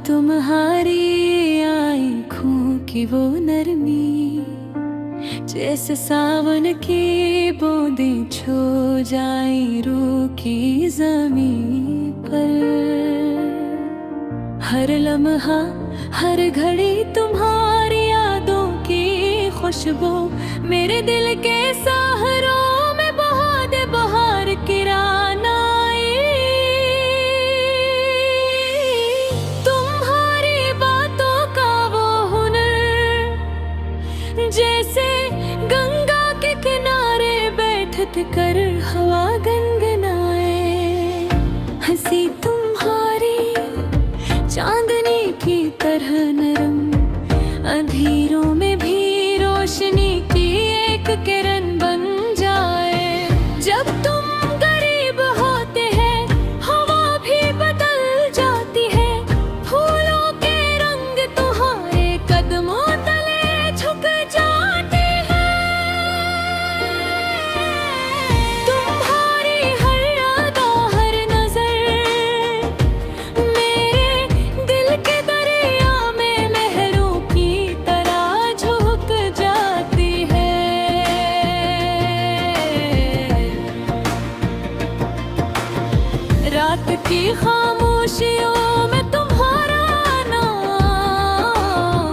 तुम्हारी आँखों की वो नरमी, जैसे सावन की बूंदें छू जाए रूह की ज़मीं पर। हर लम्हा हर घड़ी तुम्हारी यादों की खुशबू मेरे दिल के सहारों में बहा दे बहार की रानाई। तुम्हारी बातों का वो हुनर, जैसे गंगा के किनारे बैठत कर हवा गनगनाए। हंसी तुम्हारी चांदनी की तरह नरम, अंधेरों में भी रोशनी की एक किरण बन जाए। जब तुम करीब होते हैं हवा भी बदल जाती है, फूलों के रंग तुम्हारे कदमों तले झुक जाते हैं। तुम्हारी हर अदा हर नजर मेरे दिल के दरिया में लहरों की तरह झुक जाती है। रात की खामोशियों में तुम्हारा नाम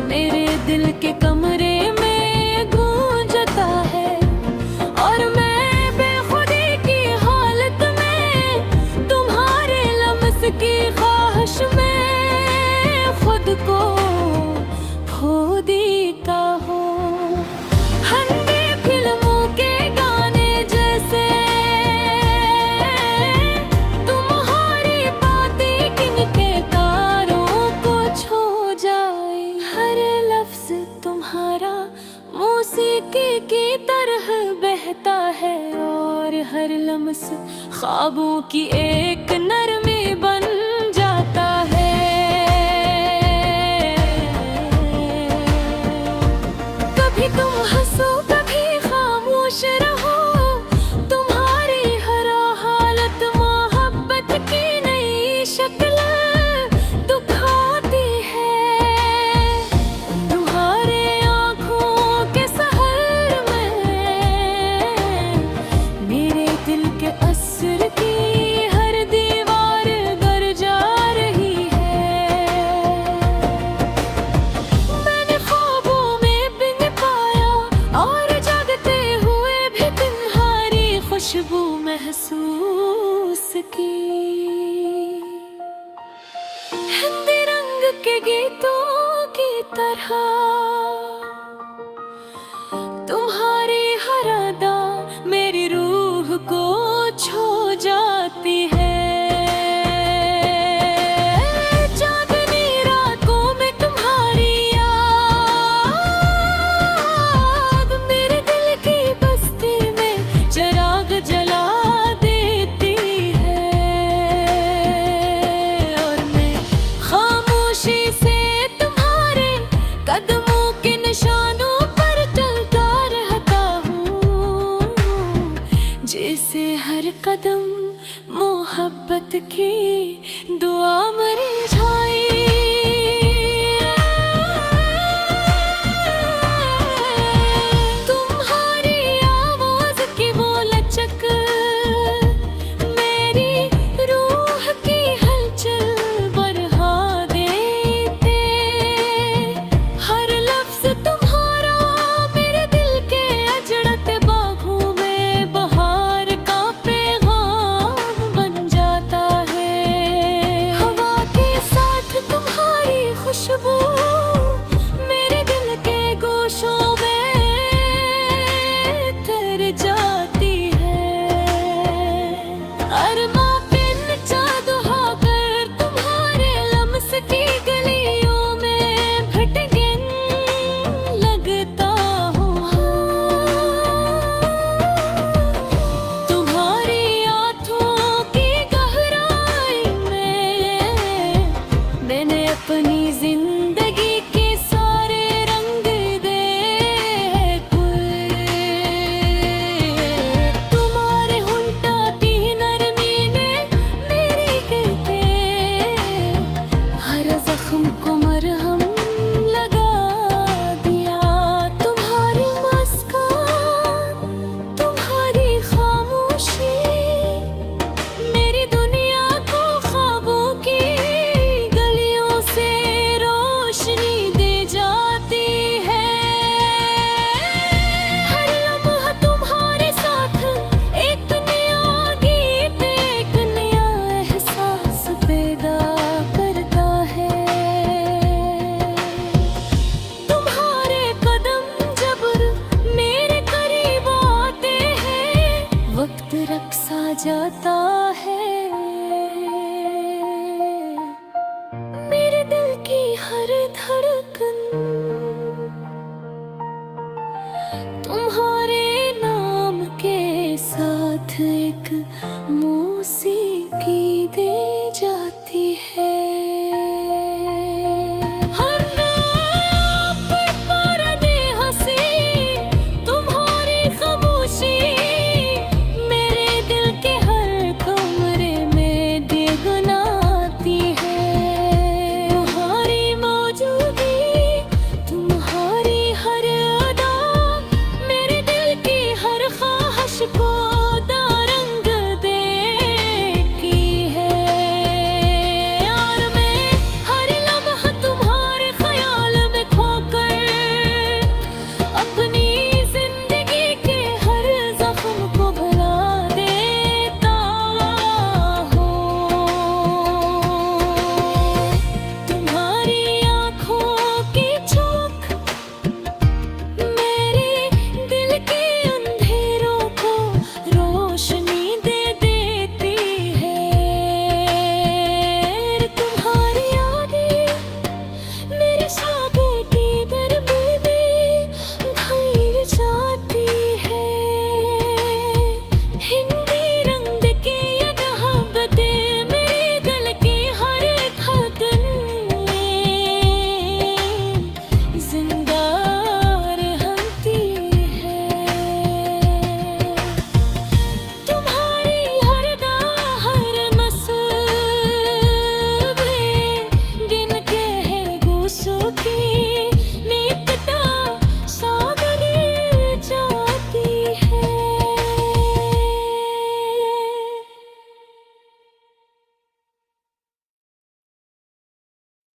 मेरे दिल के कमरे में गूंजता है, और मैं बेखुदी की हालत में तुम्हारे लम्स की ख्वाहिश में खुद को खो देता हूँ। हिंदी फिल्मों के गाने जैसे तुम्हारी बातें किनके तारों को छू जाए। हर लफ्ज तुम्हारा मौसीकी की तरह बहता है, और हर लम्स ख्वाबों की एक नरमी बन जाता है। कभी तुम हंसो कभी खामोश रहो, तुम्हारी हर हालत मोहब्बत की नई शक्ल दिखाती है। तुम्हारे आँखों के सहर में मेरे दिल के असर की हर दीवार गर जा रही है। मैंने ख्वाबों में बिन पाया और जागते हुए भी तुम्हारी खुशबू महसूस की। हिंदी रंग के गीतों की तरह तुम्हारी हर अदा मेरी रूह को छू जाती है। चांदनी रातों में तुम्हारी याद मेरे दिल की बस्ती में चिराग जला देती है, और मैं खामोशी से तुम्हारे कदमों के निशानों पर चलता रहता हूँ, जैसे हर कदम मोहब्बत की दुआ मरी